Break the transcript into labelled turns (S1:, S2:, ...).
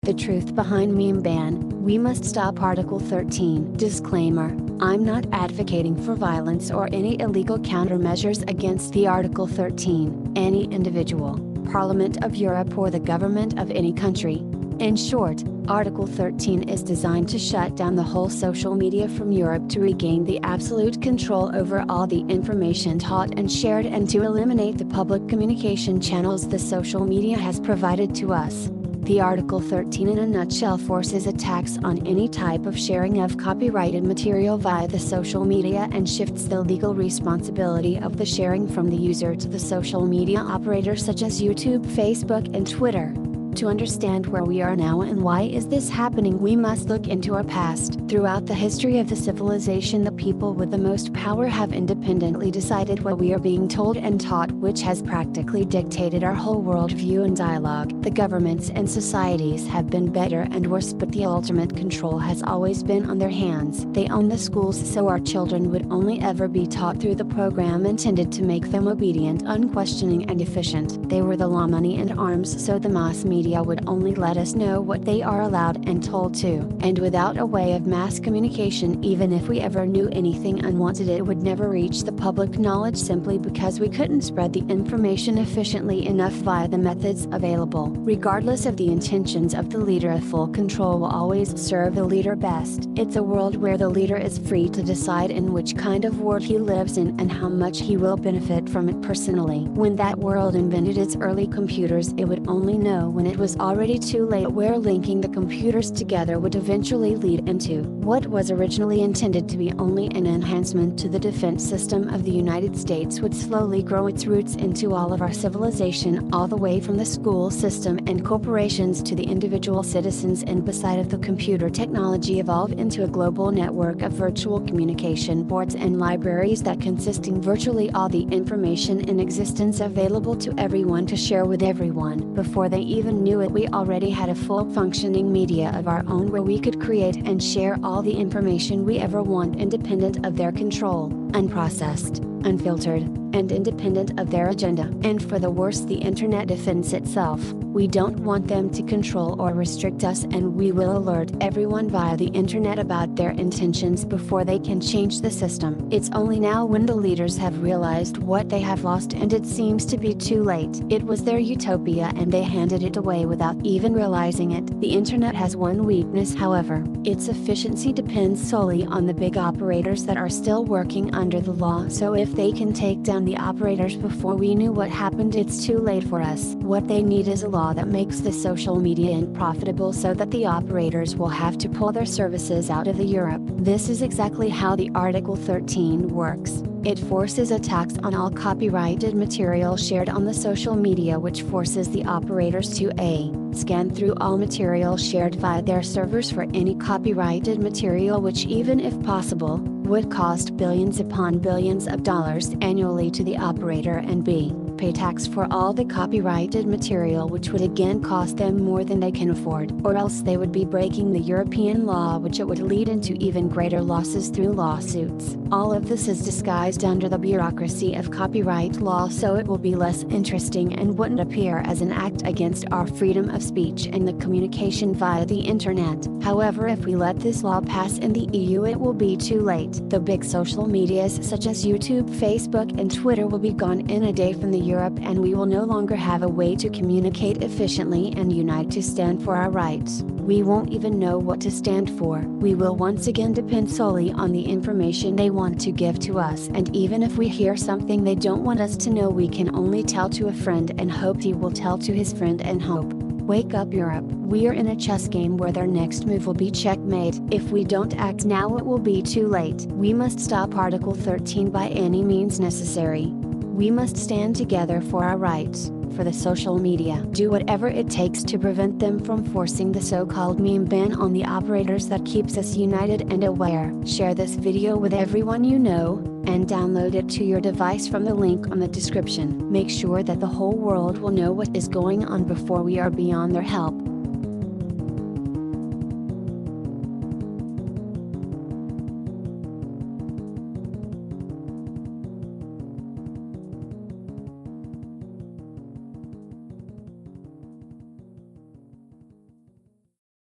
S1: The truth behind meme ban. We must stop Article 13. Disclaimer: I'm not advocating for violence or any illegal countermeasures against the Article 13, any individual, Parliament of Europe or the government of any country. In short, Article 13 is designed to shut down the whole social media from Europe to regain the absolute control over all the information taught and shared and to eliminate the public communication channels the social media has provided to us. The Article 13 in a nutshell forces attacks on any type of sharing of copyrighted material via the social media and shifts the legal responsibility of the sharing from the user to the social media operators such as YouTube, Facebook and Twitter. To understand where we are now and why is this happening, we must look into our past. Throughout the history of the civilization, the people with the most power have independently decided what we are being told and taught, which has practically dictated our whole worldview and dialogue. The governments and societies have been better and worse, but the ultimate control has always been on their hands. They own the schools, so our children would only ever be taught through the program intended to make them obedient, unquestioning and efficient. They were the law, money and arms, so the mass media would only let us know what they are allowed and told to. And without a way of mass communication, even if we ever knew anything unwanted, it would never reach the public knowledge simply because we couldn't spread the information efficiently enough via the methods available. Regardless of the intentions of the leader, a full control will always serve the leader best. It's a world where the leader is free to decide in which kind of world he lives in and how much he will benefit from it personally. When that world invented its early computers, it would only know when it was already too late, where linking the computers together would eventually lead into what was originally intended to be only an enhancement to the defense system of the United States would slowly grow its roots into all of our civilization, all the way from the school system and corporations to the individual citizens, and beside of the computer technology evolve into a global network of virtual communication boards and libraries that consisting virtually all the information in existence available to everyone to share with everyone. Before they even knew it, we already had a full functioning media of our own where we could create and share all the information we ever want, independent of their control, unprocessed, unfiltered, and independent of their agenda. And for the worst, the internet defends itself. We don't want them to control or restrict us, and we will alert everyone via the internet about their intentions before they can change the system. It's only now, when the leaders have realized what they have lost and it seems to be too late. It was their utopia and they handed it away without even realizing it. The internet has one weakness, however. Its efficiency depends solely on the big operators that are still working under the law, so if they can take down the operators before we knew what happened, it's too late for us. What they need is a law that makes the social media unprofitable so that the operators will have to pull their services out of the Europe. This is exactly how the Article 13 works. It forces a tax on all copyrighted material shared on the social media, which forces the operators to a. Scan through all material shared via their servers for any copyrighted material, which, even if possible, would cost billions upon billions of dollars annually to the operator, and b. Pay tax for all the copyrighted material, which would again cost them more than they can afford, or else they would be breaking the European law, which it would lead into even greater losses through lawsuits. All of this is disguised under the bureaucracy of copyright law, so it will be less interesting and wouldn't appear as an act against our freedom of speech and the communication via the internet. However, if we let this law pass in the EU, it will be too late. The big social medias such as YouTube, Facebook and Twitter will be gone in a day from the Europe, and we will no longer have a way to communicate efficiently and unite to stand for our rights. We won't even know what to stand for. We will once again depend solely on the information they want to give to us, and even if we hear something they don't want us to know, we can only tell to a friend and hope he will tell to his friend and hope. Wake up, Europe. We are in a chess game where their next move will be checkmate. If we don't act now, it will be too late. We must stop Article 13 by any means necessary. We must stand together for our rights, for the social media. Do whatever it takes to prevent them from forcing the so-called meme ban on the operators that keeps us united and aware. Share this video with everyone you know, and download it to your device from the link on the description. Make sure that the whole world will know what is going on before we are beyond their help.